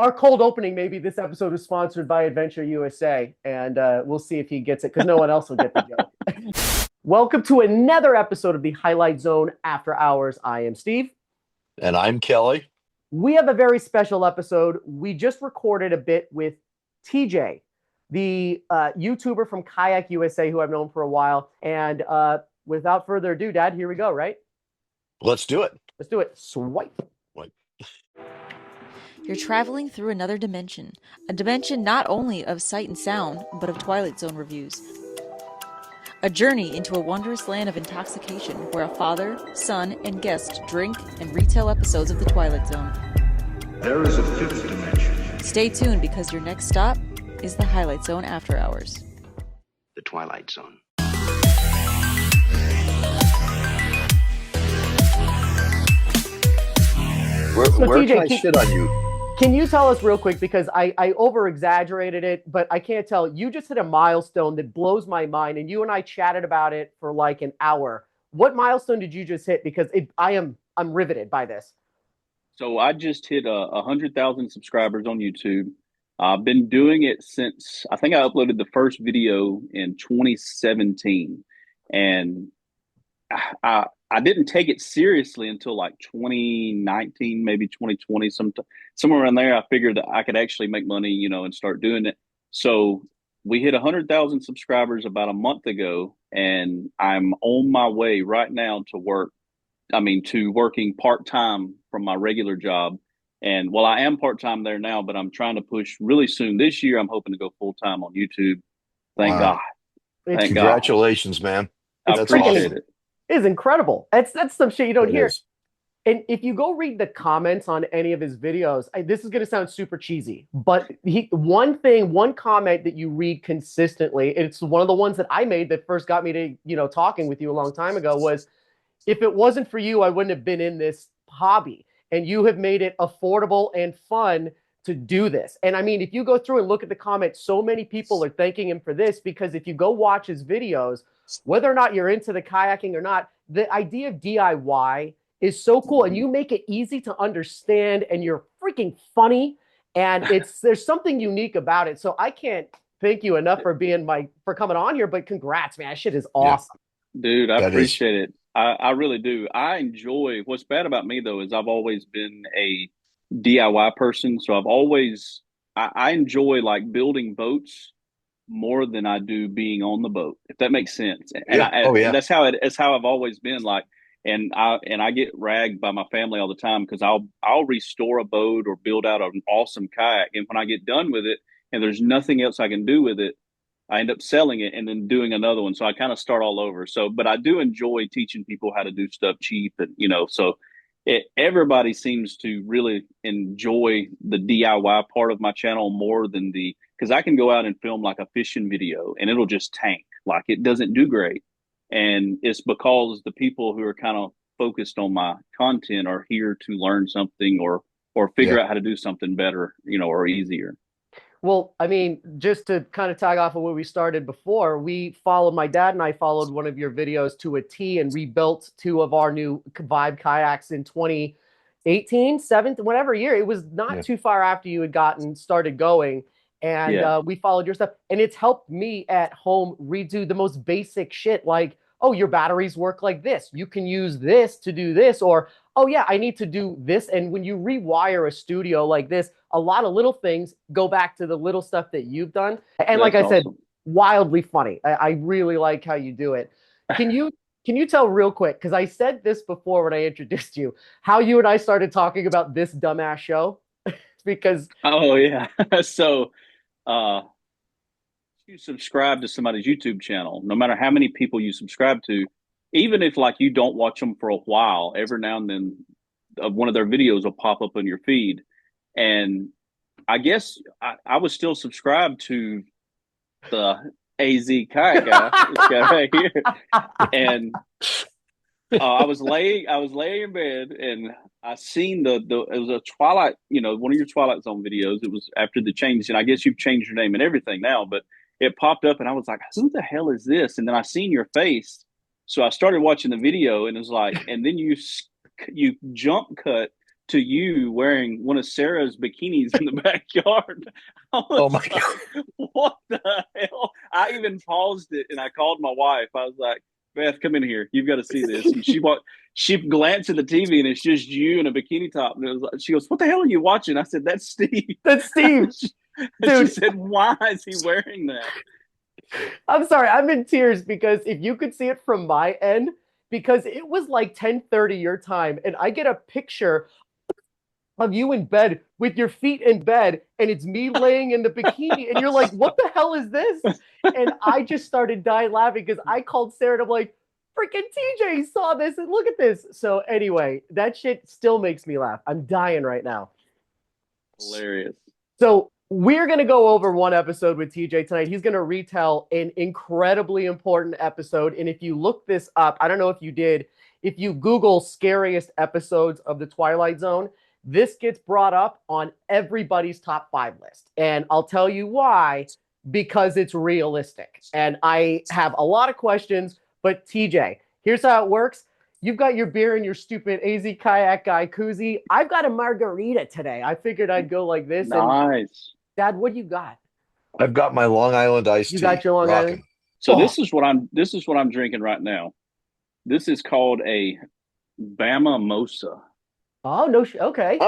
our cold opening, maybe this episode is sponsored by Adventure USA, and we'll see if he gets it because no one else will get the joke. Welcome to another episode of the Highlight Zone After Hours. I am Steve. And I'm Kelly. We have a very special episode. We just recorded a bit with TJ, the YouTuber from Kayak USA, who I've known for a while. And without further ado, Dad, here we go, right? Let's do it. Let's do it. Swipe. You're traveling through another dimension, a dimension not only of sight and sound, but of Twilight Zone reviews. A journey into a wondrous land of intoxication where a father, son, and guest drink and retell episodes of the Twilight Zone. There is a fifth dimension. Stay tuned because your next stop is the Highlight Zone After Hours. The Twilight Zone. Where TJ, can I shit on you? Can you tell us real quick, because I over-exaggerated it, but I can't tell. You just hit a milestone that blows my mind, and you and I chatted about it for like an hour. What milestone did you just hit? Because I'm riveted by this. So I just hit 100,000 subscribers on YouTube. I've been doing it since, I think I uploaded the first video in 2017. And I didn't take it seriously until like 2019, maybe 2020, somewhere around there. I figured that I could actually make money, and start doing it. So we hit 100,000 subscribers about a month ago, and I'm on my way right now to working part-time from my regular job. And well, I am part-time there now, but I'm trying to push really soon. This year, I'm hoping to go full-time on YouTube. Thank God. Thank God. Congratulations, man. I That's appreciate awesome. it. It's incredible. That's some shit you don't It hear. is. And if you go read the comments on any of his videos, this is going to sound super cheesy, but one comment that you read consistently, and it's one of the ones that I made that first got me to, talking with you a long time ago, was, if it wasn't for you, I wouldn't have been in this hobby. And you have made it affordable and fun to do this. And I mean, if you go through and look at the comments, so many people are thanking him for this, because if you go watch his videos, whether or not you're into the kayaking or not, the idea of DIY is so cool, and you make it easy to understand, and you're freaking funny, and there's something unique about it. So I can't thank you enough for for coming on here, but congrats, man. That shit is awesome. Dude, I appreciate it. I really do. I enjoy, what's bad about me though, is I've always been a DIY person. So I enjoy like building boats more than I do being on the boat, if that makes sense. And that's how I've always been like, and I get ragged by my family all the time because I'll restore a boat or build out an awesome kayak. And when I get done with it and there's nothing else I can do with it, I end up selling it and then doing another one. So I kind of start all over. But I do enjoy teaching people how to do stuff cheap. And, everybody seems to really enjoy the DIY part of my channel more than because I can go out and film like a fishing video and it'll just tank. Like it doesn't do great. And it's because the people who are kind of focused on my content are here to learn something or figure out how to do something better, or easier. Well, I mean, just to kind of tag off of where we started before, my dad and I followed one of your videos to a T and rebuilt two of our new Vibe kayaks in 2018, 17, whatever year. It was not too far after you had started going. And we followed your stuff. And it's helped me at home redo the most basic shit, like, oh, your batteries work like this. You can use this to do this. Or, oh, yeah, I need to do this. And when you rewire a studio like this, a lot of little things go back to the little stuff that you've done. And like I said, wildly funny. I really like how you do it. Can you tell real quick, because I said this before when I introduced you, how you and I started talking about this dumbass show? Because oh yeah. So you subscribe to somebody's YouTube channel, no matter how many people you subscribe to, even if like you don't watch them for a while, every now and then one of their videos will pop up on your feed. And I guess I was still subscribed to the AZ kayak guy, this guy right here. And I was laying in bed and I seen it was a Twilight, one of your Twilight Zone videos. It was after the change, and I guess you've changed your name and everything now, but it popped up and I was like, who the hell is this? And then I seen your face. So I started watching the video and it was like, and then you jump cut to you wearing one of Sarah's bikinis in the backyard. I Oh was my God. like, what the hell? I even paused it and I called my wife. I was like, Beth, come in here. You've got to see this. And she glanced at the TV and it's just you in a bikini top. And it was like, she goes, what the hell are you watching? I said, that's Steve. That's Steve. she Dude. said, why is he wearing that? I'm sorry, I'm in tears because if you could see it from my end, because it was like 10:30 your time, and I get a picture of you in bed with your feet in bed, and it's me laying in the bikini, and you're like, what the hell is this? And I just started dying laughing because I called Sarah and I'm like, freaking TJ saw this and look at this. So anyway, that shit still makes me laugh. I'm dying right now. Hilarious. So we're going to go over one episode with TJ tonight. He's going to retell an incredibly important episode. And if you look this up, I don't know if you did, if you Google scariest episodes of the Twilight Zone, this gets brought up on everybody's top 5 list. And I'll tell you why, because it's realistic. And I have a lot of questions, but TJ, here's how it works. You've got your beer and your stupid AZ Kayak Guy koozie. I've got a margarita today. I figured I'd go like this. Nice. And Dad, what do you got? I've got my Long Island iced tea. You got your Long Rockin'. Island? So this is what I'm drinking right now. This is called a Bama Mosa. Oh, no. Okay.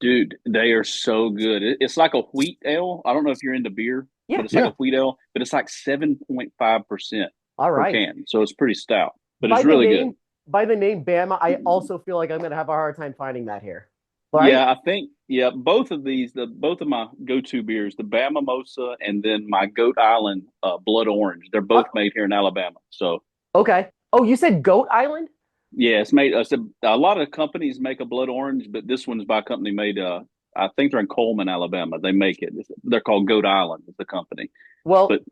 Dude, they are so good. It's like a wheat ale. I don't know if you're into beer, Yeah. but it's like a wheat ale, but it's like 7.5% All per right. can. So it's pretty stout, but By it's really the name, good. By the name Bama, I also feel like I'm going to have a hard time finding that here. Right? Yeah, I think, both of these, both of my go-to beers, the Bama Mosa and then my Goat Island Blood Orange, they're both made here in Alabama. So, okay. Oh, you said Goat Island? yeah, it's made. A lot of companies make a Blood Orange, but this one's by a company made. I think they're in Coleman, Alabama. They make it. They're called Goat Island. Is the company. Well, but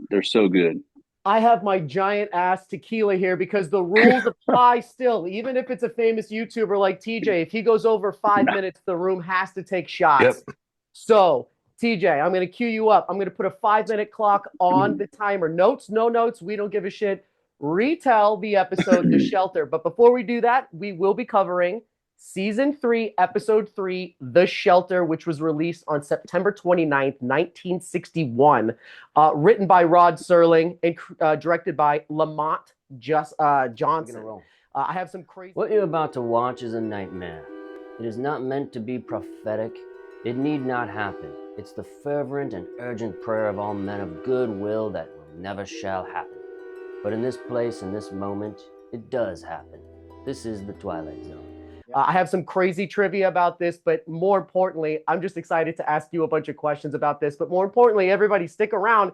they're so good. I have my giant ass tequila here because the rules apply still. Even if it's a famous YouTuber like TJ, if he goes over 5 minutes, the room has to take shots. Yep. So, TJ, I'm going to cue you up. I'm going to put a 5-minute clock on the timer. Notes, no notes. We don't give a shit. Retell the episode, The Shelter. But before we do that, we will be covering Season 3, Episode 3, The Shelter, which was released on September 29th, 1961. Written by Rod Serling and directed by Lamont Johnson. I have some crazy... What you're about to watch is a nightmare. It is not meant to be prophetic. It need not happen. It's the fervent and urgent prayer of all men of good will that will never shall happen. But in this place, in this moment, it does happen. This is the Twilight Zone. I have some crazy trivia about this, but more importantly, I'm just excited to ask you a bunch of questions about this. But more importantly, everybody stick around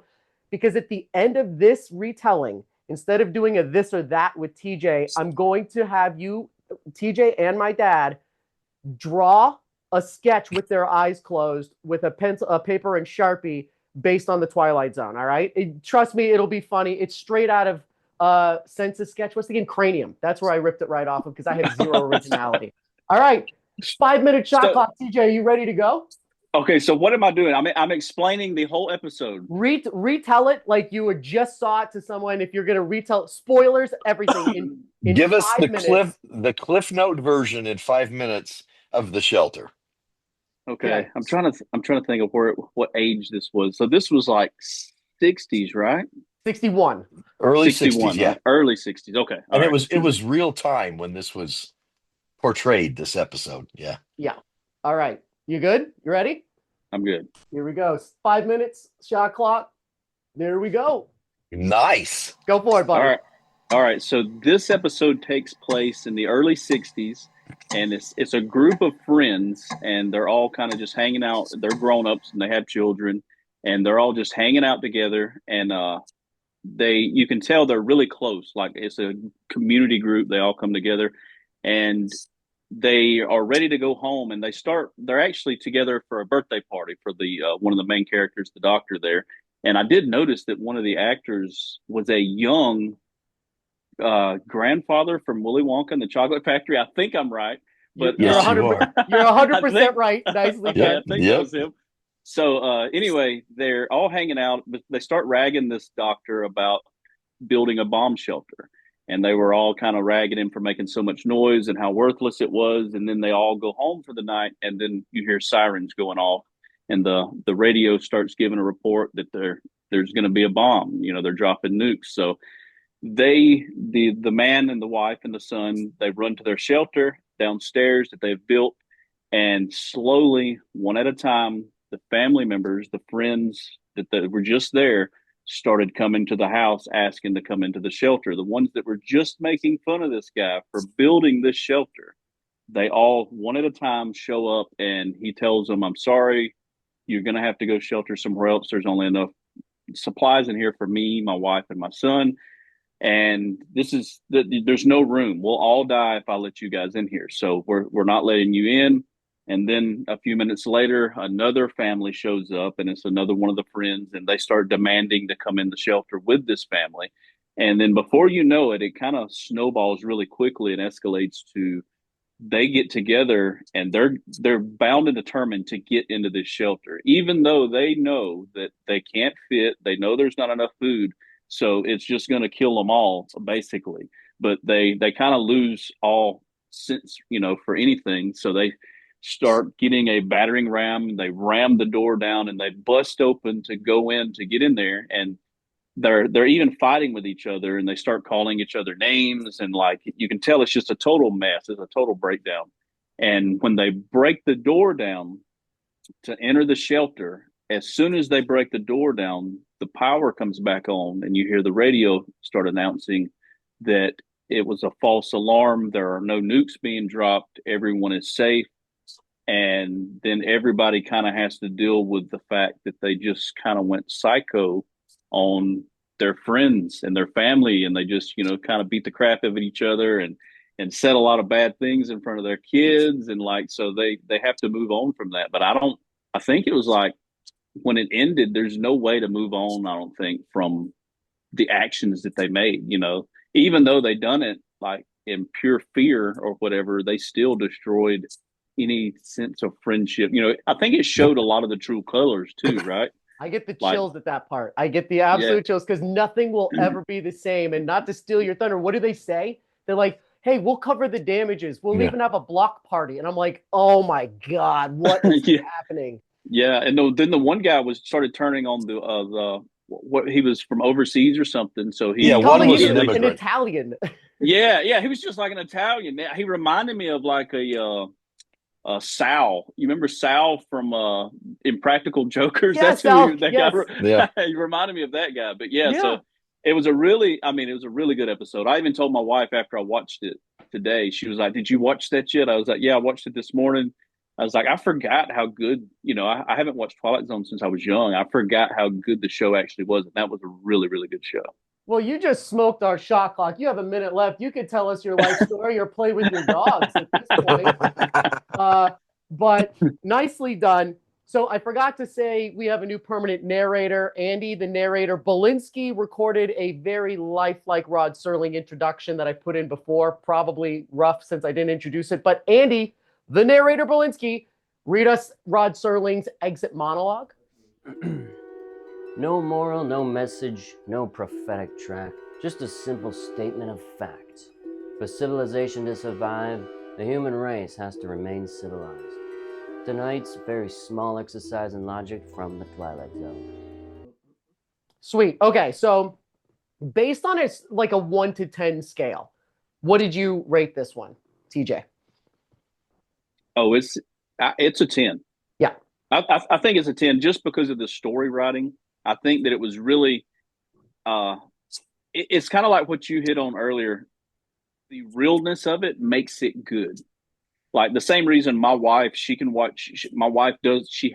because at the end of this retelling, instead of doing a this or that with TJ, I'm going to have you, TJ and my dad, draw a sketch with their eyes closed with a pencil, a paper and Sharpie based on the Twilight Zone. All right. Trust me, it'll be funny. It's straight out of Census sketch. What's the game? Cranium. That's where I ripped it right off of because I had zero originality. All right. 5-minute shot clock. TJ, are you ready to go? Okay. So what am I doing? I'm explaining the whole episode. Retell it like you just saw it to someone. If you're going to retell spoilers, everything. In Give us 5 minutes. the cliff note version in 5 minutes of The Shelter. Okay. Yeah. I'm trying to think of what age this was. So this was like 60s, right? 61. Early 61, 60s, yeah. Right? Early 60s. Okay. And it was real time when this was portrayed, this episode. Yeah. Yeah. All right. You good? You ready? I'm good. Here we go. 5 minutes, shot clock. There we go. Nice. Go for it, buddy. All right. So this episode takes place in the early 60s, and it's a group of friends, and they're all kind of just hanging out. They're grown-ups, and they have children, and they're all just hanging out together, and you can tell they're really close. Like it's a community group. They all come together and they are ready to go home. And they're actually together for a birthday party for the, one of the main characters, the doctor there. And I did notice that one of the actors was a young, grandfather from Willy Wonka and the Chocolate Factory. I think I'm right, but you're Yes, 100%, you're 100% right. Nicely yeah, done. I think that was him. So anyway, they're all hanging out, but they start ragging this doctor about building a bomb shelter. and they were all kind of ragging him for making so much noise and how worthless it was. And then they all go home for the night, and then you hear sirens going off, and the radio starts giving a report that there's going to be a bomb. They're dropping nukes. So the man and the wife and the son, they run to their shelter downstairs that they've built, and slowly, one at a time, the family members, the friends that were just there, started coming to the house asking to come into the shelter. The ones that were just making fun of this guy for building this shelter, they all, one at a time, show up, and he tells them, "I'm sorry, you're going to have to go shelter somewhere else. There's only enough supplies in here for me, my wife, and my son. And there's no room. We'll all die if I let you guys in here. So we're not letting you in." And then a few minutes later, another family shows up, and it's another one of the friends, and they start demanding to come in the shelter with this family. And then before you know it, it kind of snowballs really quickly and escalates to, they get together and they're bound and determined to get into this shelter, even though they know that they can't fit. They know there's not enough food, so it's just going to kill them all, basically. But they kind of lose all sense, for anything. So they start getting a battering ram. They ram the door down and they bust open to go in to get in there, and they're even fighting with each other, and they start calling each other names, and like you can tell it's just a total mess. It's a total breakdown. And when they break the door down to enter the shelter, as soon as they break the door down, the power comes back on, and you hear the radio start announcing that it was a false alarm. There are no nukes being dropped. Everyone is safe. And then everybody kind of has to deal with the fact that they just kind of went psycho on their friends and their family, and they just kind of beat the crap out of each other and said a lot of bad things in front of their kids, and so they have to move on from that. But I think it was like, when it ended, there's no way to move on, I don't think, from the actions that they made. Even though they done it like in pure fear or whatever, they still destroyed any sense of friendship. I think it showed a lot of the true colors too, right? I get the chills at that part. I get the absolute chills, because nothing will ever be the same. And not to steal your thunder, what do they say? They're like, "Hey, we'll cover the damages. We'll even have a block party." And I'm like, oh my God, what is happening? Yeah, and then the one guy started turning on the what, he was from overseas or something. So one was an Italian. Yeah, he was just like an Italian. Man, he reminded me of like a Sal. You remember Sal from Impractical Jokers? Yeah, That's Sal, that yes. guy. He reminded me of that guy. But so it was a really good episode. I even told my wife after I watched it today. She was like, "Did you watch that yet?" I was like, "Yeah, I watched it this morning." I was like, I forgot how good, I haven't watched Twilight Zone since I was young. I forgot how good the show actually was. And that was a really, really good show. Well, you just smoked our shot clock. You have a minute left. You could tell us your life story or play with your dogs at this point. But nicely done. So I forgot to say, we have a new permanent narrator, Andy, the narrator. Belinsky recorded a very lifelike Rod Serling introduction that I put in before. Probably rough since I didn't introduce it. But Andy, the narrator Belinsky, read us Rod Serling's exit monologue. No moral, no message, no prophetic track. Just a simple statement of fact. For civilization to survive, the human race has to remain civilized. Tonight's very small exercise in logic from the Twilight Zone. Sweet. Okay, so based on its like a 1 to 10 scale, what did you rate this one, TJ? Oh, it's a 10. Yeah. I think it's a 10 just because of the story writing. I think that it was really, it's kind of like what you hit on earlier. The realness of it makes it good. Like the same reason my wife, she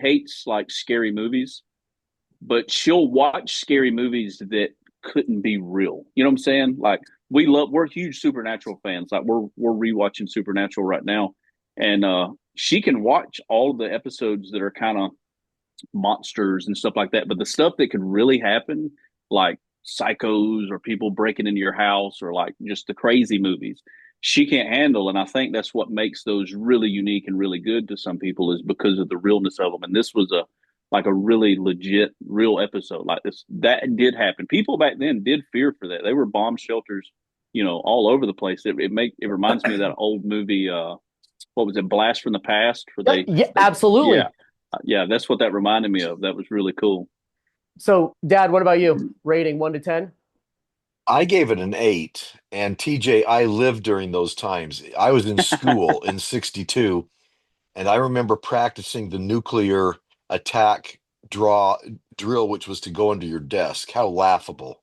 hates like scary movies, but she'll watch scary movies that couldn't be real. You know what I'm saying? Like we're huge Supernatural fans. Like we're rewatching Supernatural right now. And she can watch all the episodes that are kind of monsters and stuff like that. But the stuff that could really happen, like psychos or people breaking into your house or like just the crazy movies, she can't handle. And I think that's what makes those really unique and really good to some people, is because of the realness of them. And this was a really legit, real episode like this. That did happen. People back then did fear for that. They were bomb shelters all over the place. It reminds me of that old movie. What was it? Blast from the Past? Where Yeah, absolutely. yeah, that's what that reminded me of. That was really cool. So, Dad, what about you? Rating 1 to 10? I gave it an 8. And TJ, I lived during those times. I was in school in 62, and I remember practicing the nuclear attack drill, which was to go under your desk. How laughable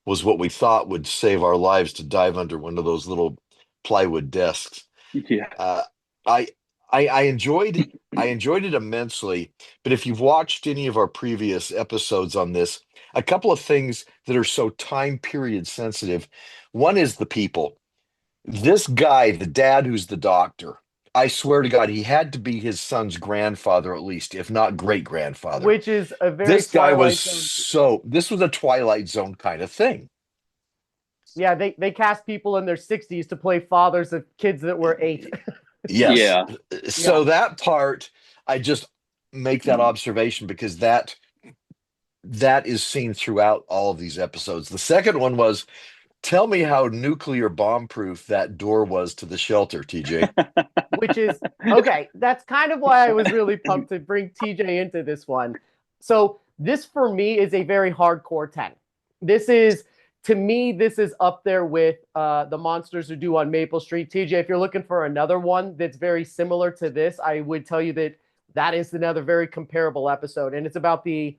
was what we thought would save our lives to dive under one of those little plywood desks. Yeah. I I enjoyed it immensely. But if you've watched any of our previous episodes on this, a couple of things that are so time period sensitive. One is the people. This guy, the dad who's the doctor, I swear to God, he had to be his son's grandfather at least, if not great grandfather. Which is a very This guy was Twilight Zone. this was a Twilight Zone kind of thing. Yeah, they cast people in their 60s to play fathers of kids that were 8. Yes. Yeah. So that part, I just make that observation because that is seen throughout all of these episodes. The second one was, tell me how nuclear bomb proof that door was to the shelter, TJ. Which is okay. That's kind of why I was really pumped to bring TJ into this one. So this for me is a very hardcore 10. This is, to me, this is up there with the Monsters Who Do on Maple Street. TJ, if you're looking for another one that's very similar to this, I would tell you that that is another very comparable episode, and it's about the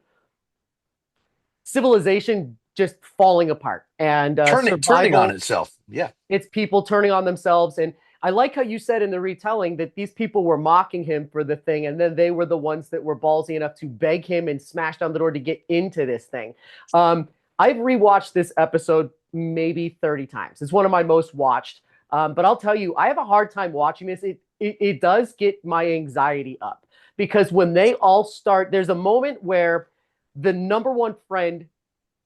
civilization just falling apart and turning on itself. Yeah. It's people turning on themselves. And I like how you said in the retelling that these people were mocking him for the thing, and then they were the ones that were ballsy enough to beg him and smash down the door to get into this thing. I've rewatched this episode maybe 30 times. It's one of my most watched. But I'll tell you, I have a hard time watching this. It does get my anxiety up because when they all start, there's a moment where the number one friend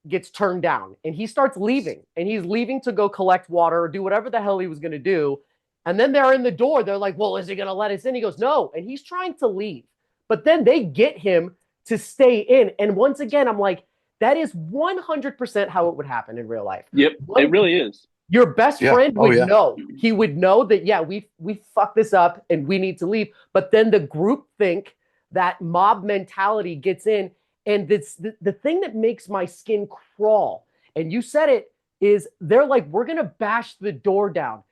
gets turned down and he starts leaving, and he's leaving to go collect water or do whatever the hell he was going to do. And then they're in the door. They're like, well, is he going to let us in? He goes, no. And he's trying to leave, but then they get him to stay in. And once again, I'm like, that is 100% how it would happen in real life. Yep. It really is. Your best friend would yeah. know. He would know that, yeah, we fucked this up and we need to leave. But then the group think, that mob mentality gets in. And it's the thing that makes my skin crawl, and you said it, is they're like, we're going to bash the door down,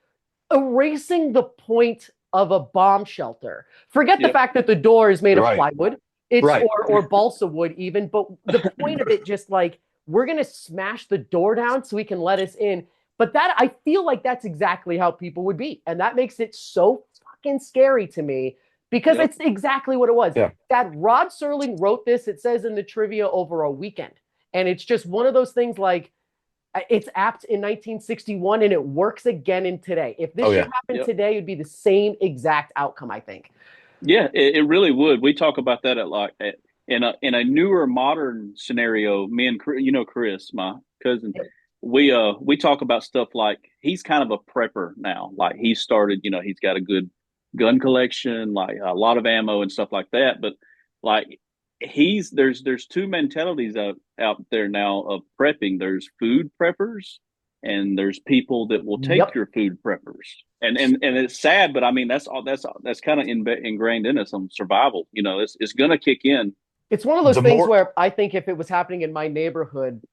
erasing the point of a bomb shelter. Forget the fact that the door is made of plywood, or balsa wood even, but the point of it, just like, we're going to smash the door down so he can let us in. But that, I feel like that's exactly how people would be. And that makes it so fucking scary to me. Because it's exactly what it was. Yeah. That Rod Serling wrote this, it says in the trivia, over a weekend. And it's just one of those things, like, it's apt in 1961 and it works again in today. If this should happen today, it'd be the same exact outcome, I think. Yeah, it really would. We talk about that in a newer modern scenario. Me and Chris, my cousin, we talk about stuff like, he's kind of a prepper now. Like, he started, he's got a good gun collection, like a lot of ammo and stuff like that. But like, there's two mentalities out there now of prepping. There's food preppers and there's people that will take your food preppers. And it's sad, but I mean, that's kind of ingrained in us on survival. It's going to kick in. It's one of those things where I think if it was happening in my neighborhood,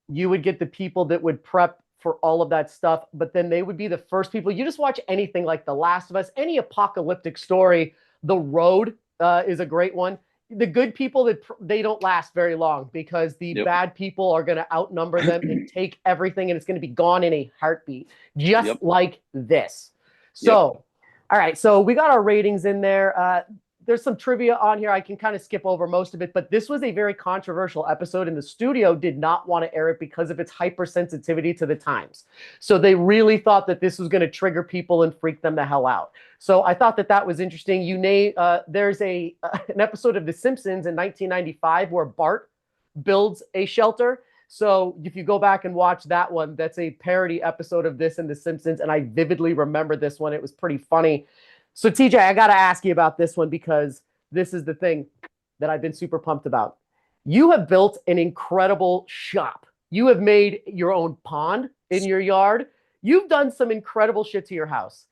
you would get the people that would prep for all of that stuff, but then they would be the first people. You just watch anything like The Last of Us, any apocalyptic story. The Road is a great one. The good people, they don't last very long because the bad people are going to outnumber them and take everything, and it's going to be gone in a heartbeat, just like this. So, all right, so we got our ratings in there. There's some trivia on here. I can kind of skip over most of it, but this was a very controversial episode, and the studio did not want to air it because of its hypersensitivity to the times. So they really thought that this was going to trigger people and freak them the hell out. So I thought that was interesting. There's an episode of The Simpsons in 1995 where Bart builds a shelter. So if you go back and watch that one, that's a parody episode of this in The Simpsons, and I vividly remember this one. It was pretty funny. So TJ, I got to ask you about this one because this is the thing that I've been super pumped about. You have built an incredible shop. You have made your own pond in your yard. you've done some incredible shit to your house.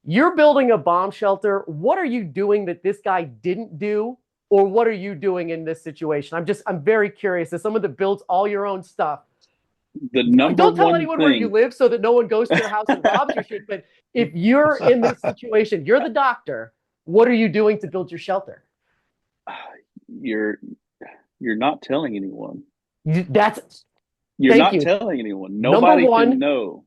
You're building a bomb shelter. What are you doing that this guy didn't do? Or what are you doing in this situation? I'm very curious. As someone that builds all your own stuff, The number don't tell one anyone where you thing, live so that no one goes to your house and robs your shit. But if you're in this situation, you're the doctor. What are you doing to build your shelter? you're not telling anyone. That's You're Thank not you. telling anyone. Number Nobody one. can know.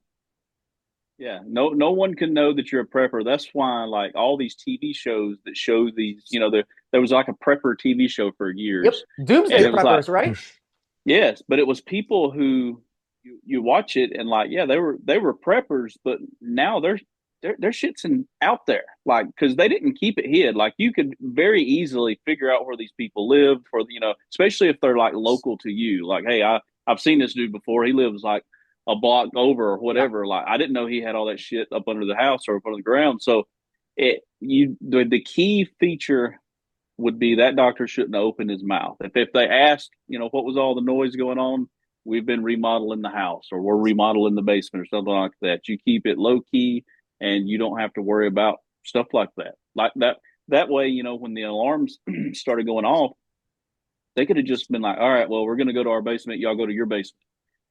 Yeah, no one can know that you're a prepper. That's why, like, all these TV shows that show these, there was like a prepper TV show for years. Yep. Doomsday And it was preppers, like, right? yes, but it was people who you watch it and like, yeah, they were preppers, but now their shit's out there, like, because they didn't keep it hid. Like, you could very easily figure out where these people lived, for especially if they're like local to you. Like, hey, I've seen this dude before. He lives like a block over or whatever. Yeah. Like, I didn't know he had all that shit up under the house or up under the ground. So the key feature would be that doctor shouldn't open his mouth. If they asked, what was all the noise going on, we've been remodeling the house or we're remodeling the basement or something like that. You keep it low key and you don't have to worry about stuff like that. Like that way, when the alarms started going off, they could have just been like, all right, well, we're going to go to our basement. Y'all go to your basement.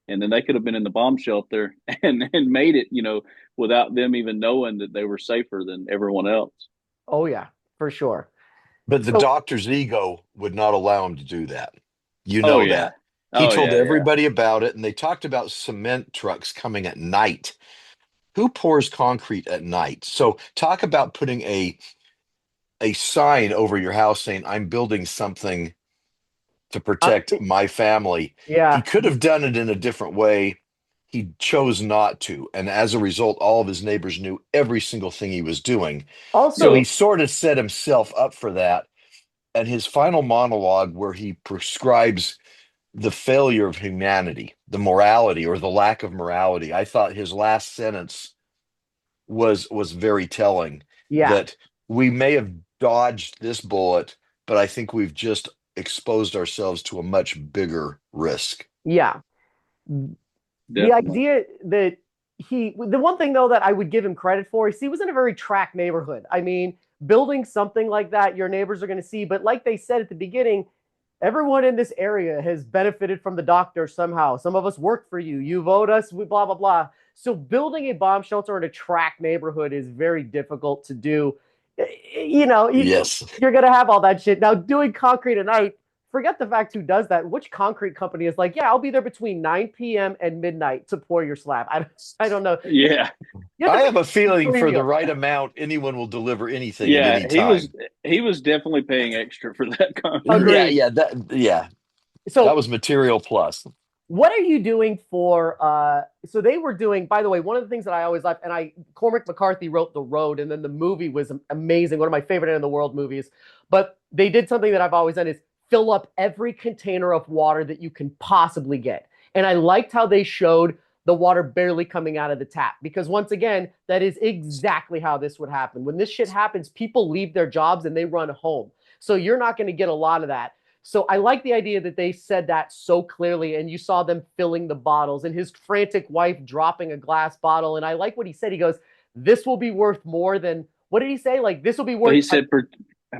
And then they could have been in the bomb shelter and made it, without them even knowing that they were safer than everyone else. Oh, yeah, for sure. But the doctor's ego would not allow him to do that. That. He told everybody about it, and they talked about cement trucks coming at night. Who pours concrete at night? So talk about putting a sign over your house saying, I'm building something to protect my family. Yeah. He could have done it in a different way. He chose not to. And as a result, all of his neighbors knew every single thing he was doing. Also, so he sort of set himself up for that. And his final monologue, where he prescribes the failure of humanity, the morality or the lack of morality, I thought his last sentence was very telling. Yeah. That we may have dodged this bullet, but I think we've just exposed ourselves to a much bigger risk. Yeah. Definitely. The idea that the one thing though that I would give him credit for is he was in a very tract neighborhood. I mean, building something like that, your neighbors are going to see, but like they said at the beginning, everyone in this area has benefited from the doctor somehow. Some of us work for you. You vote us, blah, blah, blah. So building a bomb shelter in a tract neighborhood is very difficult to do. Yes. You're going to have all that shit. Now, doing concrete at night, forget the fact who does that. Which concrete company is like, yeah, I'll be there between 9 p.m. and midnight to pour your slab? I don't know. Yeah. I have a feeling for the right amount, anyone will deliver anything at any time. He was definitely paying extra for that concrete. So that was material plus. What are you doing for, so they were doing, by the way, one of the things that I always liked, and Cormac McCarthy wrote The Road, and then the movie was amazing, one of my favorite in the world movies, but they did something that I've always done is fill up every container of water that you can possibly get. And I liked how they showed the water barely coming out of the tap, because once again, that is exactly how this would happen. When this shit happens, people leave their jobs and they run home. So you're not going to get a lot of that. So I like the idea that they said that so clearly, and you saw them filling the bottles and his frantic wife dropping a glass bottle. And I like what he said. He goes, this will be worth more than, what did he say? Like, this will be worth. He said,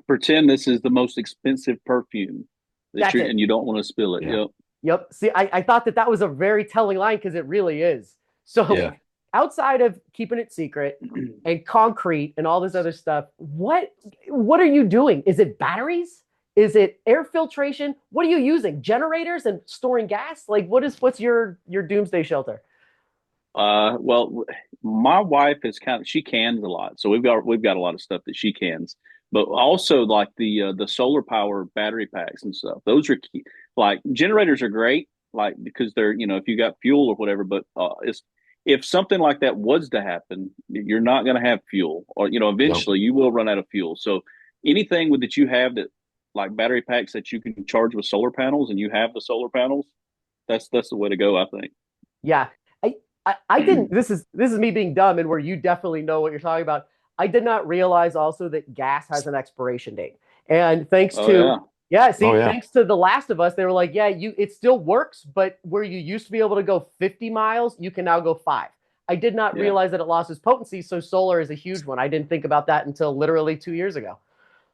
pretend this is the most expensive perfume and you don't want to spill it. Yeah. Yep. See, I thought that was a very telling line, because it really is. So outside of keeping it secret and concrete and all this other stuff, what are you doing? Is it batteries? Is it air filtration? What are you using? Generators and storing gas? Like, what's your doomsday shelter? Well, my wife is she cans a lot, so we've got a lot of stuff that she cans. But also, like the solar power battery packs and stuff. Those are key. Like, generators are great, like, because they're, if you got fuel or whatever. But if something like that was to happen, you're not going to have fuel, or eventually you will run out of fuel. So anything that you have that, like battery packs that you can charge with solar panels, and you have the solar panels, that's the way to go, I think. Yeah, I didn't. This is me being dumb, and where you definitely know what you're talking about. I did not realize also that gas has an expiration date, and thanks to The Last of Us, they were like, it still works, but where you used to be able to go 50 miles, you can now go 5. I did not Yeah. realize that it lost its potency. So solar is a huge one. I didn't think about that until literally 2 years ago.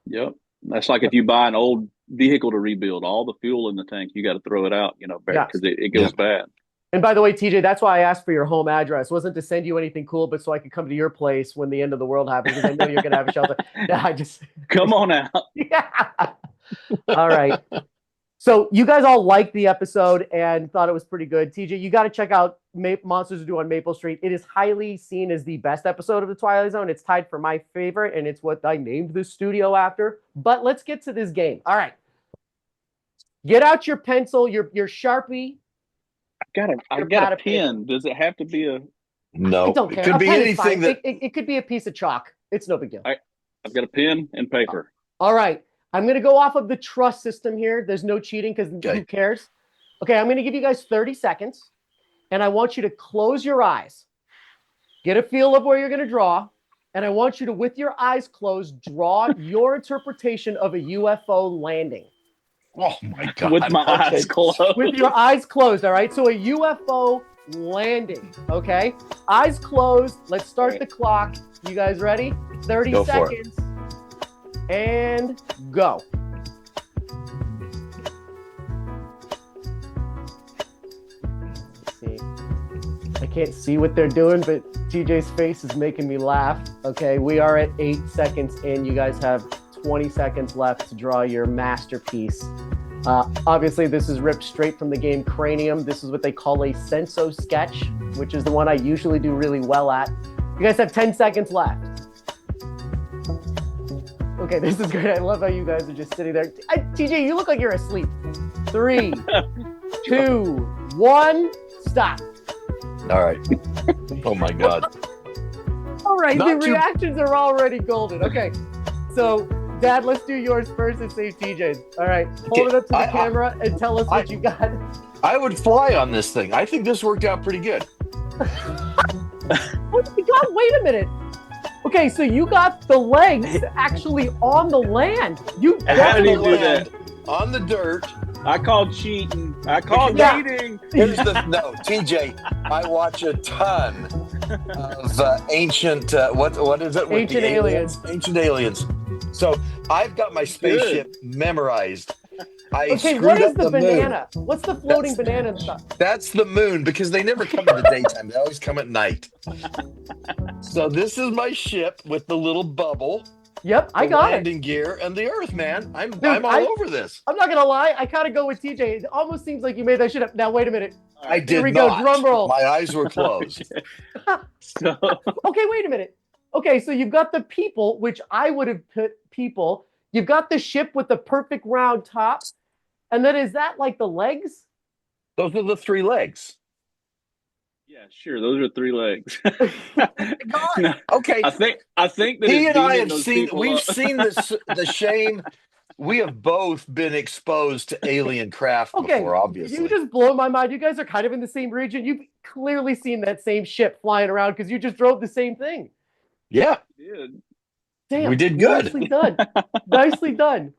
Yep. That's like if you buy an old vehicle to rebuild, all the fuel in the tank, you got to throw it out, Yes. because it goes bad. And by the way, TJ, that's why I asked for your home address. It wasn't to send you anything cool, but so I could come to your place when the end of the world happens, because I know you're going to have a shelter. Yeah, I just Come on out. yeah. All right. So you guys all liked the episode and thought it was pretty good. TJ, you got to check out Monsters Who Do on Maple Street. It is highly seen as the best episode of the Twilight Zone. It's tied for my favorite, and it's what I named the studio after. But let's get to this game. All right. Get out your pencil, your Sharpie. I've got a pen. Does it have to be a? No, I don't it care. could A be pen is anything fine. that. It could be a piece of chalk. It's no big deal. I've got a pen and paper. All right. I'm going to go off of the trust system here. There's no cheating because who cares? Okay, I'm going to give you guys 30 seconds, and I want you to close your eyes, get a feel of where you're going to draw, and I want you to, with your eyes closed, draw your interpretation of a UFO landing. Oh my God! With my eyes closed. With your eyes closed, all right? So a UFO landing, okay? Eyes closed. Let's start the clock. You guys ready? 30 Go for it. seconds. And go. Let's see. I can't see what they're doing, but TJ's face is making me laugh. Okay, we are at 8 seconds in. You guys have 20 seconds left to draw your masterpiece. Obviously, this is ripped straight from the game Cranium. This is what they call a senso sketch, which is the one I usually do really well at. You guys have 10 seconds left. Okay, this is great. I love how you guys are just sitting there. TJ, you look like you're asleep. 3, 2, 1, stop. All right. Oh my God. All right, Not the too- reactions are already golden. Okay, so Dad, let's do yours first and save TJ's. All right, hold it up to the camera and tell us what you got. I would fly on this thing. I think this worked out pretty good. Oh my God, wait a minute. Okay, so you got the legs actually on the land. You How do you definitely do that? On the dirt. I called cheating. I called Yeah. cheating. Here's the no, TJ. I watch a ton of ancient. What is it? With Ancient the aliens. Ancient aliens. So I've got my spaceship memorized. I Okay, screwed what is up the moon. banana? What's the floating banana stuff? That's the moon, because they never come in the daytime. They always come at night. So this is my ship with the little bubble. Yep, I the got it. landing gear and the Earth, man. I'm all I- over this. I'm not gonna lie, I kind of go with TJ. It almost seems like you made that shit up. Now wait a minute. I did Here we not. go, drum roll. My eyes were closed. So, Okay, wait a minute. Okay, so you've got the people, which I would have put people. You've got the ship with the perfect round top. And then is that like the legs? Those are the 3 legs. yeah, sure. Those are 3 legs. God. No, Okay. I think that He it's and I beating have those seen. people We've up. seen the shame. We have both been exposed to alien craft Okay, before, obviously. you just blow my mind. You guys are kind of in the same region. You've clearly seen that same ship flying around because you just drove the same thing. Yeah, Dude. Damn, we did good. Nicely done. Nicely done.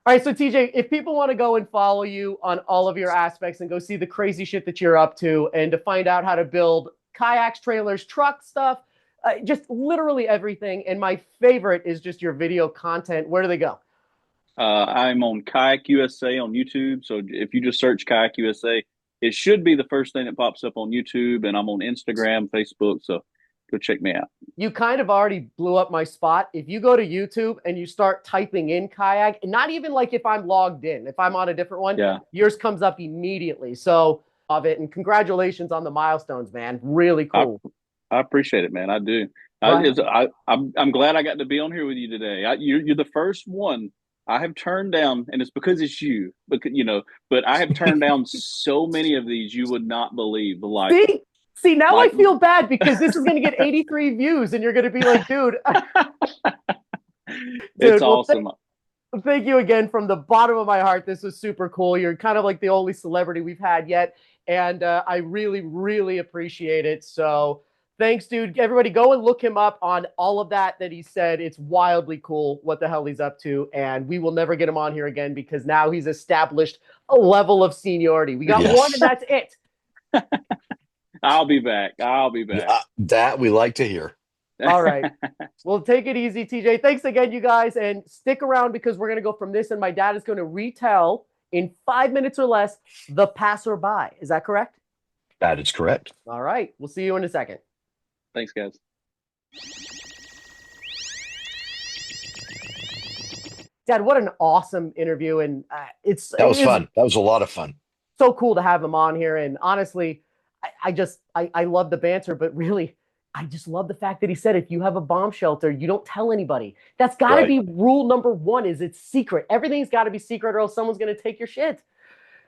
All right, so TJ, if people want to go and follow you on all of your aspects and go see the crazy shit that you're up to and to find out how to build kayaks, trailers, truck stuff, just literally everything. And my favorite is just your video content. Where do they go? I'm on Kayak USA on YouTube. So if you just search Kayak USA, it should be the first thing that pops up on YouTube. And I'm on Instagram, Facebook. So go check me out. You kind of already blew up my spot. If you go to YouTube and you start typing in kayak, and not even like if I'm logged in, if I'm on a different one, Yeah. yours comes up immediately. So of it, and congratulations on the milestones, man. Really cool. I appreciate it, man. I do. Right. I'm glad I got to be on here with you today. You're the first one I have turned down, and it's because it's you. But I have turned down so many of these you would not believe. Like, See, now like- I feel bad because this is going to get 83 views, and you're going to be like, dude. It's well, awesome. Thank you again from the bottom of my heart. This was super cool. You're kind of like the only celebrity we've had yet. And I really, really appreciate it. So thanks, dude. Everybody go and look him up on all of that he said. It's wildly cool what the hell he's up to. And we will never get him on here again because now he's established a level of seniority. We got Yes. one and that's it. I'll be back. I'll be back. That we like to hear. All right. Well, take it easy, TJ. Thanks again, you guys. And stick around because we're going to go from this, and my dad is going to retell in 5 minutes or less The Passerby. Is that correct? That is correct. All right. We'll see you in a second. Thanks, guys. Dad, what an awesome interview. And that was fun. That was a lot of fun. So cool to have him on here. And honestly, I love the banter, but really, I just love the fact that he said, if you have a bomb shelter, you don't tell anybody. That's got to be rule number one, is it's secret. Everything's got to be secret or else someone's going to take your shit.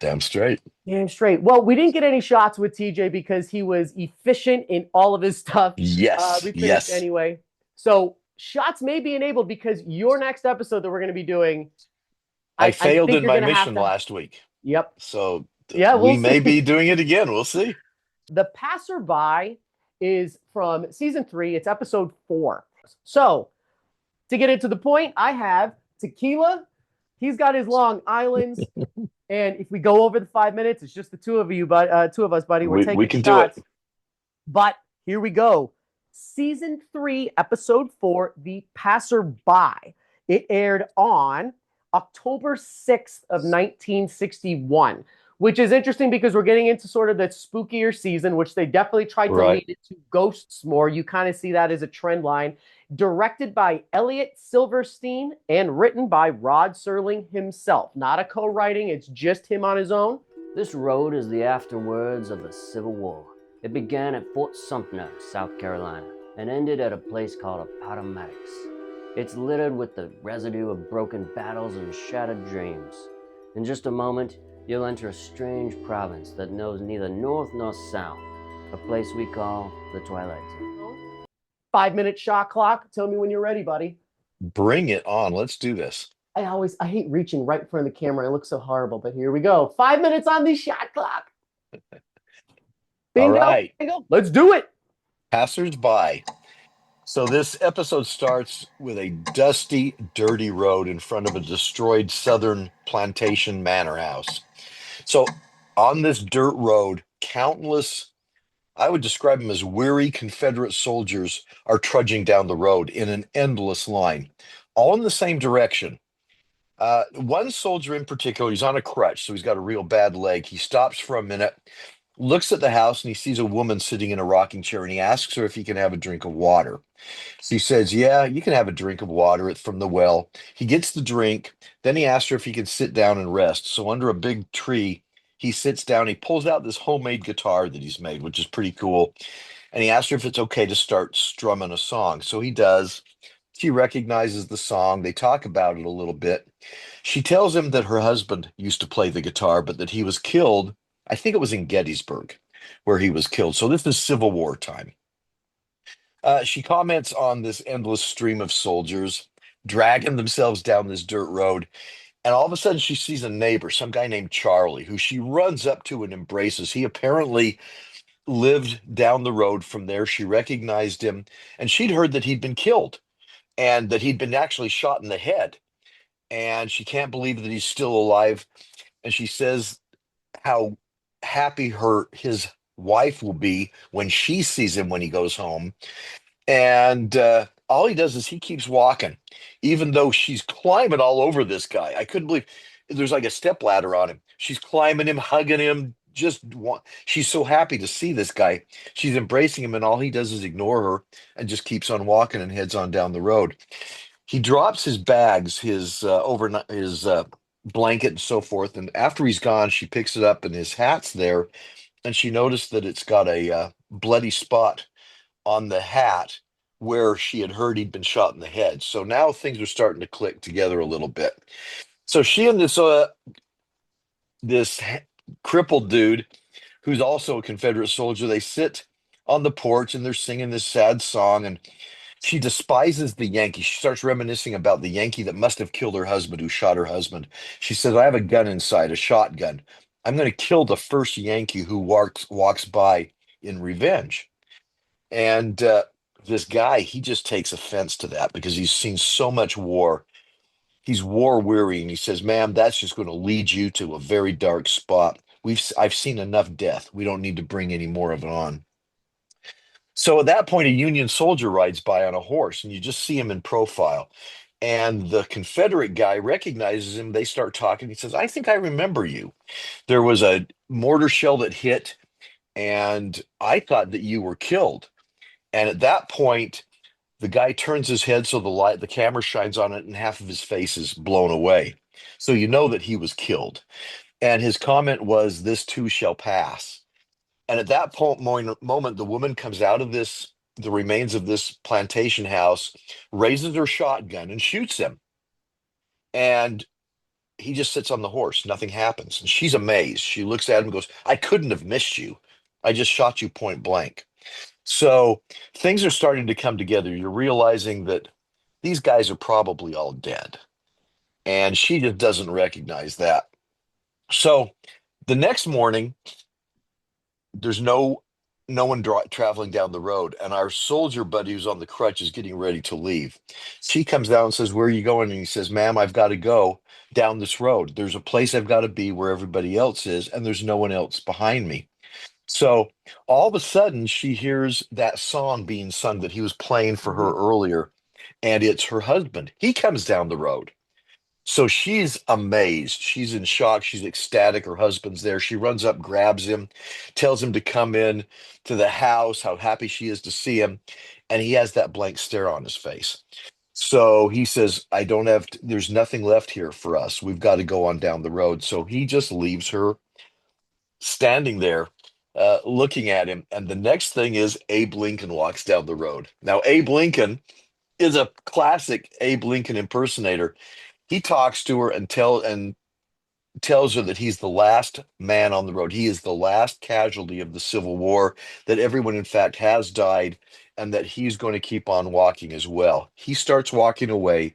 Damn straight. Damn straight. Well, we didn't get any shots with TJ because he was efficient in all of his stuff. Yes. We finished anyway. So shots may be enabled because your next episode that we're going to be doing. I failed in my mission last week. Yep. So we may be doing it again. We'll see. The Passerby is from season 3. It's episode 4. So to get into the point, I have Tequila. He's got his Long Islands. And if we go over the 5 minutes, it's just the two of you, but 2 of us, buddy. We're taking we can shots. do it. But here we go. Season 3, episode 4, The Passerby. It aired on October 6th of 1961, which is interesting because we're getting into sort of the spookier season, which they definitely tried to lead into ghosts more. You kind of see that as a trend line. Directed by Elliot Silverstein and written by Rod Serling himself. Not a co-writing, it's just him on his own. This road is the afterwards of the Civil War. It began at Fort Sumter, South Carolina, and ended at a place called Appomattox. It's littered with the residue of broken battles and shattered dreams. In just a moment, you'll enter a strange province that knows neither north nor south, a place we call the Twilight Zone. 5-minute shot clock. Tell me when you're ready, buddy. Bring it on. Let's do this. I hate reaching right in front of the camera. I look so horrible, but here we go. 5 minutes on the shot clock. Bingo. All right. Bingo. Let's do it. Passersby. So this episode starts with a dusty, dirty road in front of a destroyed Southern plantation manor house. So on this dirt road, countless, I would describe them as weary Confederate soldiers, are trudging down the road in an endless line, all in the same direction. One soldier in particular, he's on a crutch, so he's got a real bad leg. He stops for a minute, looks at the house, and he sees a woman sitting in a rocking chair, and he asks her if he can have a drink of water. She says, yeah, you can have a drink of water. It's from the well. He gets the drink. Then he asks her if he can sit down and rest. So under a big tree, he sits down. He pulls out this homemade guitar that he's made, which is pretty cool. And he asks her if it's okay to start strumming a song. So he does. She recognizes the song. They talk about it a little bit. She tells him that her husband used to play the guitar, but that he was killed. I think it was in Gettysburg where he was killed. So this is Civil War time. She comments on this endless stream of soldiers dragging themselves down this dirt road. And all of a sudden she sees a neighbor, some guy named Charlie, who she runs up to and embraces. He apparently lived down the road from there. She recognized him, and she'd heard that he'd been killed and that he'd been actually shot in the head. And she can't believe that he's still alive. And she says how happy his wife will be when she sees him when he goes home. And all he does is he keeps walking, even though she's climbing all over this guy. I couldn't believe there's like a step ladder on him. She's climbing him, hugging him. She's so happy to see this guy. She's embracing him, and all he does is ignore her and just keeps on walking and heads on down the road. He drops his bags, his blanket and so forth. And after he's gone, she picks it up, and his hat's there. And she noticed that it's got a bloody spot on the hat where she had heard he'd been shot in the head. So now things are starting to click together a little bit. So she and this crippled dude, who's also a Confederate soldier, they sit on the porch and they're singing this sad song. And she despises the Yankee. She starts reminiscing about the Yankee that must have killed her husband, who shot her husband. She says, I have a gun inside, a shotgun. I'm going to kill the first Yankee who walks by in revenge. And this guy, he just takes offense to that because he's seen so much war. He's war weary, and he says, ma'am, that's just going to lead you to a very dark spot. I've seen enough death. We don't need to bring any more of it on. So at that point, a Union soldier rides by on a horse, and you just see him in profile. And the Confederate guy recognizes him. They start talking. He says, "I think I remember you. There was a mortar shell that hit, and I thought that you were killed." And at that point, the guy turns his head so the camera shines on it, and half of his face is blown away. So you know that he was killed. And his comment was, "This too shall pass." And at that moment, the woman comes out of the remains of this plantation house, raises her shotgun and shoots him. And he just sits on the horse. Nothing happens. And she's amazed. She looks at him and goes, "I couldn't have missed you. I just shot you point blank." So things are starting to come together. You're realizing that these guys are probably all dead. And she just doesn't recognize that. So the next morning, there's no one traveling down the road, and our soldier buddy who's on the crutch is getting ready to leave. She comes down and says, "Where are you going?" And he says, "Ma'am, I've got to go down this road. There's a place I've got to be where everybody else is, and there's no one else behind me." So all of a sudden, she hears that song being sung that he was playing for her earlier, and it's her husband. He comes down the road. So she's amazed. She's in shock. She's ecstatic. Her husband's there. She runs up, grabs him, tells him to come in to the house, how happy she is to see him. And he has that blank stare on his face. So he says, "I don't have, there's nothing left here for us. We've got to go on down the road." So he just leaves her standing there, looking at him. And the next thing is Abe Lincoln walks down the road. Now, Abe Lincoln is a classic Abe Lincoln impersonator. He talks to her and tells her that he's the last man on the road. He is the last casualty of the Civil War, that everyone, in fact, has died, and that he's going to keep on walking as well. He starts walking away.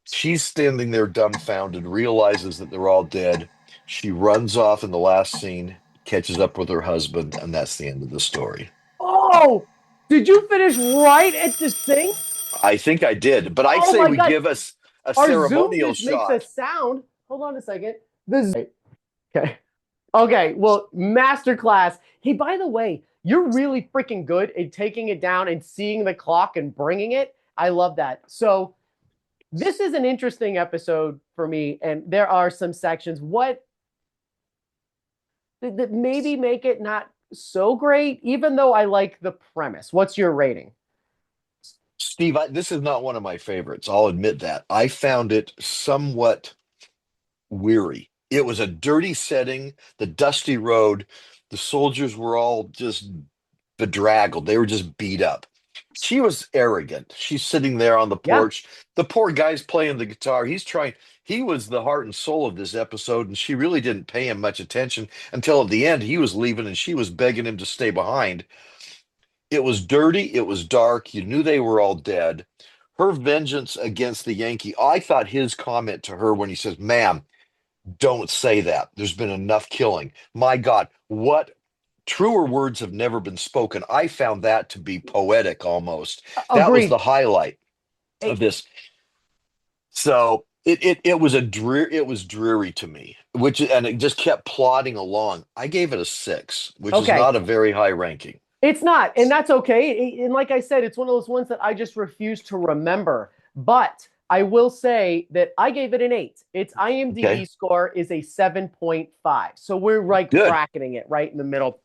She's standing there dumbfounded, realizes that they're all dead. She runs off in the last scene, catches up with her husband, and that's the end of the story. Oh, did you finish right at this thing? I think I did, but I say we give us a Our ceremonial Zoom just shot. makes a sound. Hold on a second. Okay. Well, masterclass. Hey, by the way, you're really freaking good at taking it down and seeing the clock and bringing it. I love that. So this is an interesting episode for me, and there are some sections that maybe make it not so great, even though I like the premise. What's your rating? Steve, this is not one of my favorites. I'll admit that. I found it somewhat weary. It was a dirty setting, the dusty road. The soldiers were all just bedraggled. They were just beat up. She was arrogant. She's sitting there on the porch. Yeah. The poor guy's playing the guitar. He was the heart and soul of this episode, and she really didn't pay him much attention until at the end he was leaving and she was begging him to stay behind. It was dirty. It was dark. You knew they were all dead. Her vengeance against the Yankee. I thought his comment to her when he says, "Ma'am, don't say that. There's been enough killing." My God, what truer words have never been spoken. I found that to be poetic almost. That was the highlight of this. So it was dreary to me, and it just kept plodding along. I gave it a 6, which is not a very high ranking. It's not, and that's okay. And like I said, it's one of those ones that I just refuse to remember. But I will say that I gave it an 8. Its IMDb score is a 7.5. So we're bracketing it right in the middle.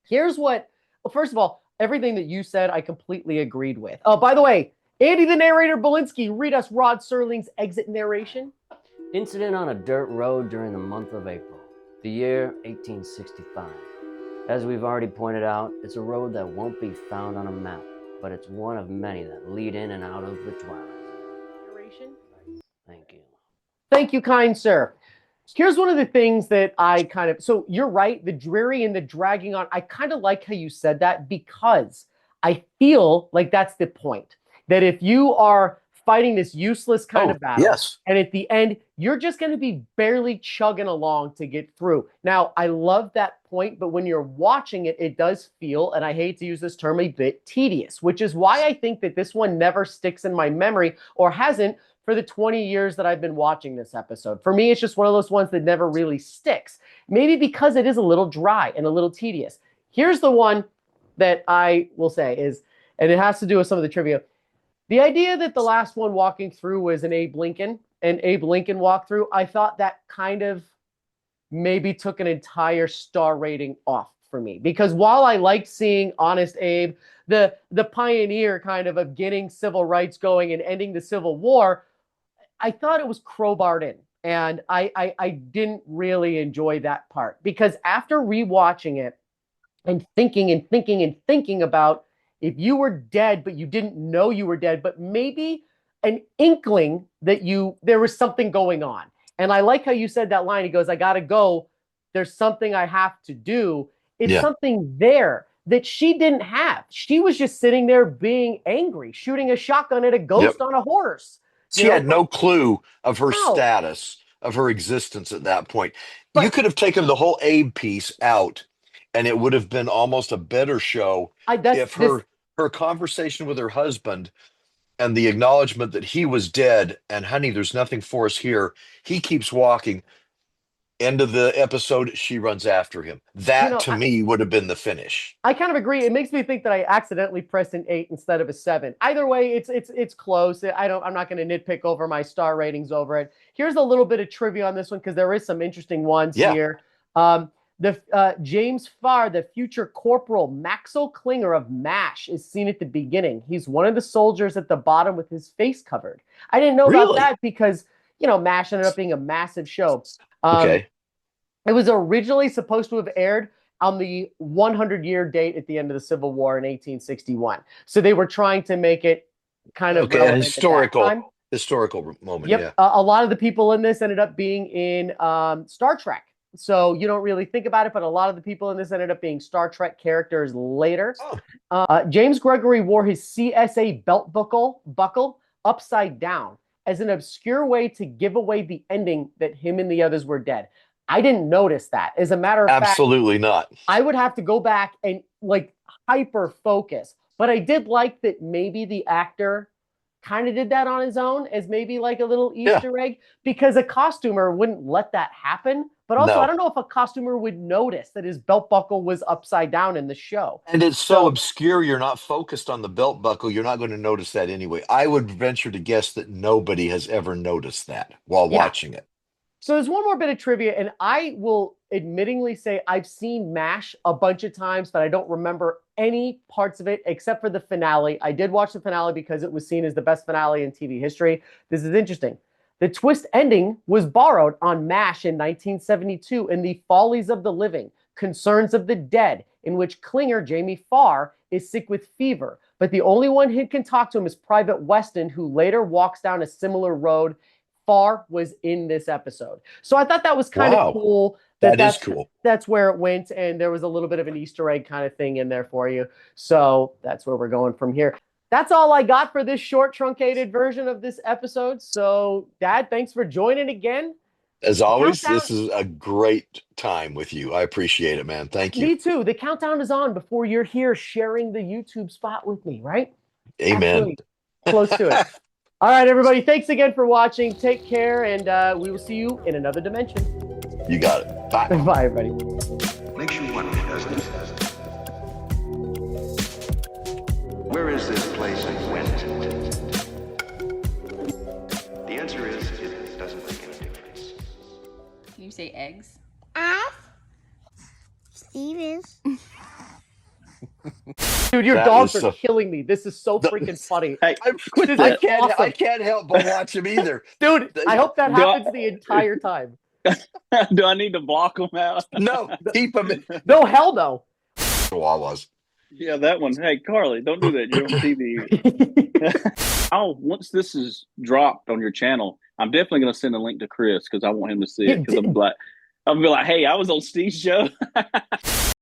Here's what, first of all, everything that you said, I completely agreed with. Oh, by the way, Andy, the narrator, Belinsky, read us Rod Serling's exit narration. Incident on a dirt road during the month of April, the year 1865. As we've already pointed out, it's a road that won't be found on a map, but it's one of many that lead in and out of the Twilight Zone. Thank you. Thank you, kind sir. Here's one of the things that I so you're right, the dreary and the dragging on, I kind of like how you said that, because I feel like that's the point. That if you are fighting this useless kind of battle. Yes. And at the end, you're just going to be barely chugging along to get through. Now, I love that point, but when you're watching it, it does feel, and I hate to use this term, a bit tedious, which is why I think that this one never sticks in my memory, or hasn't for the 20 years that I've been watching this episode. For me, it's just one of those ones that never really sticks. Maybe because it is a little dry and a little tedious. Here's the one that I will say is, and it has to do with some of the trivia. The idea that the last one walking through was an Abe Lincoln walkthrough, I thought that kind of maybe took an entire star rating off for me. Because while I liked seeing Honest Abe, the pioneer kind of getting civil rights going and ending the Civil War, I thought it was crowbarred in. And I didn't really enjoy that part. Because after rewatching it and thinking about, if you were dead, but you didn't know you were dead, but maybe an inkling that there was something going on. And I like how you said that line. He goes, I got to go. There's something I have to do. It's something there that she didn't have. She was just sitting there being angry, shooting a shotgun at a ghost on a horse. She had no clue of her status, of her existence at that point. But you could have taken the whole Abe piece out, and it would have been almost a better show if her conversation with her husband and the acknowledgement that he was dead and, honey, there's nothing for us here. He keeps walking. End of the episode, she runs after him. That, to me, would have been the finish. I kind of agree. It makes me think that I accidentally pressed an 8 instead of a 7. Either way, it's close. I'm not going to nitpick over my star ratings over it. Here's a little bit of trivia on this one, because there is some interesting ones here. James Farr, the future Corporal Maxwell Klinger of MASH, is seen at the beginning. He's one of the soldiers at the bottom with his face covered. I didn't know about that because, MASH ended up being a massive show. It was originally supposed to have aired on the 100-year date at the end of the Civil War in 1861. So they were trying to make it kind of a historical moment. Yep. Yeah. A lot of the people in this ended up being in Star Trek. So you don't really think about it, but a lot of the people in this ended up being Star Trek characters later. James Gregory wore his CSA belt buckle upside down as an obscure way to give away the ending that him and the others were dead. I didn't notice that. As a matter of fact, absolutely not. I would have to go back and hyper focus. But I did like that maybe the actor kind of did that on his own as maybe like a little Easter egg, because a costumer wouldn't let that happen. But also, I don't know if a costumer would notice that his belt buckle was upside down in the show. And it's so obscure, you're not focused on the belt buckle. You're not going to notice that anyway. I would venture to guess that nobody has ever noticed that while watching it. So there's one more bit of trivia, and I will admittingly say I've seen MASH a bunch of times, but I don't remember any parts of it except for the finale. I did watch the finale because it was seen as the best finale in TV history. This is interesting. The twist ending was borrowed on MASH in 1972 in The Follies of the Living, Concerns of the Dead, in which Klinger, Jamie Farr, is sick with fever. But the only one who can talk to him is Private Weston, who later walks down a similar road. Farr was in this episode. So I thought that was kind of cool. That's cool. That's where it went, and there was a little bit of an Easter egg kind of thing in there for you. So that's where we're going from here. That's all I got for this short, truncated version of this episode. So, Dad, thanks for joining again. As always, this is a great time with you. I appreciate it, man. Thank you. Me too. The countdown is on before you're here sharing the YouTube spot with me, right? Amen. Absolutely. Close to it. All right, everybody. Thanks again for watching. Take care, and we will see you in another dimension. You got it. Bye. Bye, everybody. Makes you wonder, doesn't it? Where is this place and when? The answer is it doesn't make any difference. Can you say eggs? Steve is. Dude, your dogs are killing me. This is so freaking funny. Hey, I can't help but watch him either. Dude, I hope that happens the entire time. Do I need to block them out? No, keep them in. No, hell no. Chihuahuas. Yeah, that one. Hey, Carly, don't do that. You're on TV. Once this is dropped on your channel, I'm definitely going to send a link to Chris because I want him to see it. Because I'm be like, hey, I was on Steve's show.